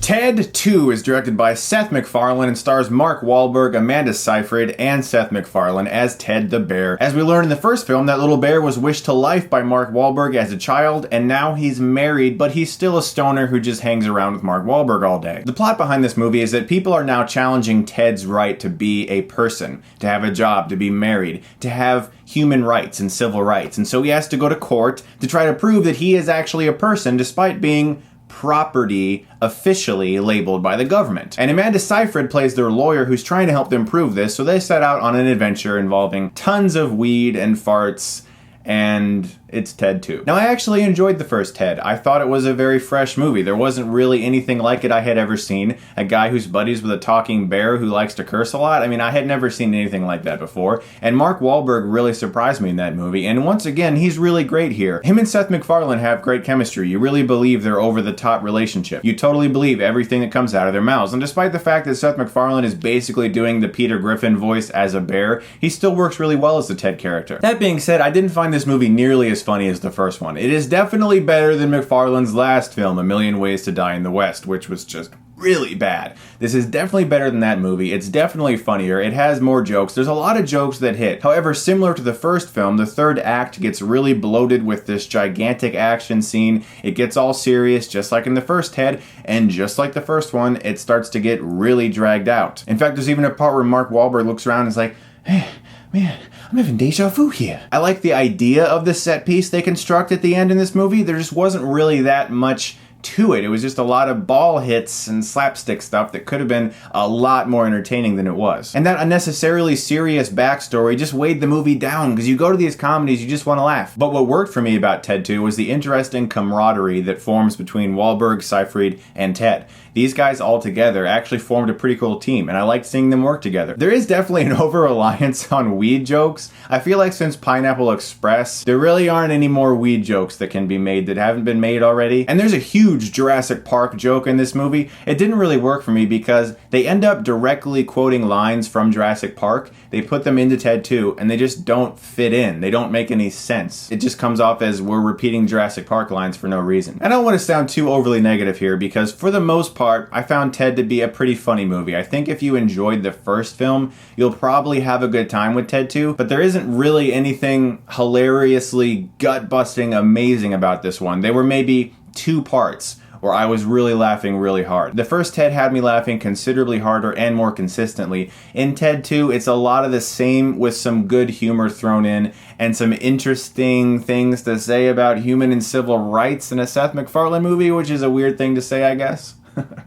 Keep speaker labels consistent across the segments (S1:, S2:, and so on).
S1: Ted 2 is directed by Seth MacFarlane and stars Mark Wahlberg, Amanda Seyfried, and Seth MacFarlane as Ted the bear. As we learned in the first film, that little bear was wished to life by Mark Wahlberg as a child, and now he's married, but he's still a stoner who just hangs around with Mark Wahlberg all day. The plot behind this movie is that people are now challenging Ted's right to be a person, to have a job, to be married, to have human rights and civil rights, and so he has to go to court to try to prove that he is actually a person despite being property officially labeled by the government. And Amanda Seyfried plays their lawyer who's trying to help them prove this, so they set out on an adventure involving tons of weed and farts, and it's Ted 2. Now, I actually enjoyed the first Ted. I thought it was a very fresh movie. There wasn't really anything like it I had ever seen. A guy who's buddies with a talking bear who likes to curse a lot. I mean, I had never seen anything like that before. And Mark Wahlberg really surprised me in that movie. And once again, he's really great here. Him and Seth MacFarlane have great chemistry. You really believe their over-the-top relationship. You totally believe everything that comes out of their mouths. And despite the fact that Seth MacFarlane is basically doing the Peter Griffin voice as a bear, he still works really well as the Ted character. That being said, I didn't find this movie nearly as funny as the first one. It is definitely better than MacFarlane's last film, A Million Ways to Die in the West, which was just really bad. This is definitely better than that movie. It's definitely funnier. It has more jokes. There's a lot of jokes that hit. However, similar to the first film, the third act gets really bloated with this gigantic action scene. It gets all serious, just like in the first Ted, and just like the first one, it starts to get really dragged out. In fact, there's even a part where Mark Wahlberg looks around and is like, hey, man, I'm having deja vu here. I like the idea of the set piece they construct at the end in this movie. There just wasn't really that much to it. It was just a lot of ball hits and slapstick stuff that could have been a lot more entertaining than it was. And that unnecessarily serious backstory just weighed the movie down, because you go to these comedies, you just want to laugh. But what worked for me about Ted 2 was the interesting camaraderie that forms between Wahlberg, Seyfried, and Ted. These guys all together actually formed a pretty cool team, and I liked seeing them work together. There is definitely an over-reliance on weed jokes. I feel like since Pineapple Express, there really aren't any more weed jokes that can be made that haven't been made already. And there's a huge Jurassic Park joke in this movie. It didn't really work for me because they end up directly quoting lines from Jurassic Park. They put them into Ted 2, and they just don't fit in. They don't make any sense. It just comes off as we're repeating Jurassic Park lines for no reason. I don't want to sound too overly negative here, because for the most part, I found Ted to be a pretty funny movie. I think if you enjoyed the first film, you'll probably have a good time with Ted 2, but there isn't really anything hilariously gut-busting amazing about this one. There were maybe 2 parts where I was really laughing really hard. The first Ted had me laughing considerably harder and more consistently. In Ted 2, it's a lot of the same with some good humor thrown in and some interesting things to say about human and civil rights in a Seth MacFarlane movie, which is a weird thing to say, I guess.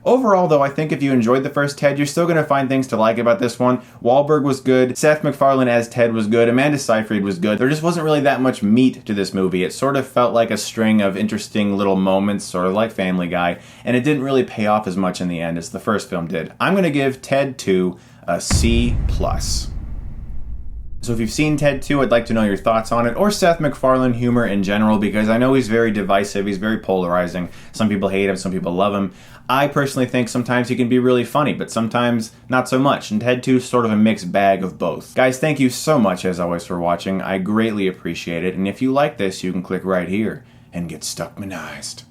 S1: Overall, though, I think if you enjoyed the first Ted, you're still going to find things to like about this one. Wahlberg was good. Seth MacFarlane as Ted was good. Amanda Seyfried was good. There just wasn't really that much meat to this movie. It sort of felt like a string of interesting little moments, sort of like Family Guy, and it didn't really pay off as much in the end as the first film did. I'm going to give Ted 2 a C+. So if you've seen Ted 2, I'd like to know your thoughts on it, or Seth MacFarlane humor in general, because I know he's very divisive, he's very polarizing. Some people hate him, some people love him. I personally think sometimes he can be really funny, but sometimes not so much, and Ted 2 is sort of a mixed bag of both. Guys, thank you so much, as always, for watching. I greatly appreciate it, and if you like this, you can click right here and get Stuckmanized.